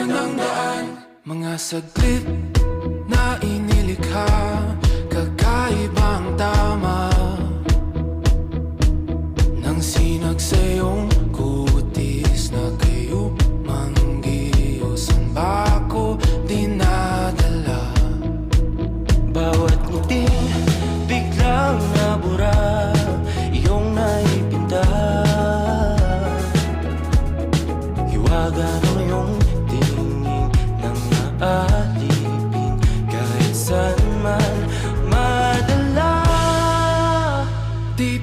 man ang daan. Mga saglit na inilikha, kakaibang tama nang sinag sa iyong kutis na kayo manggiyosan ba ako dinadala? Bawat ngiting biglang nabura, iyong naipinta. Hiwaga ng iyong tingin nang naalipin, kahit saan man madala. Di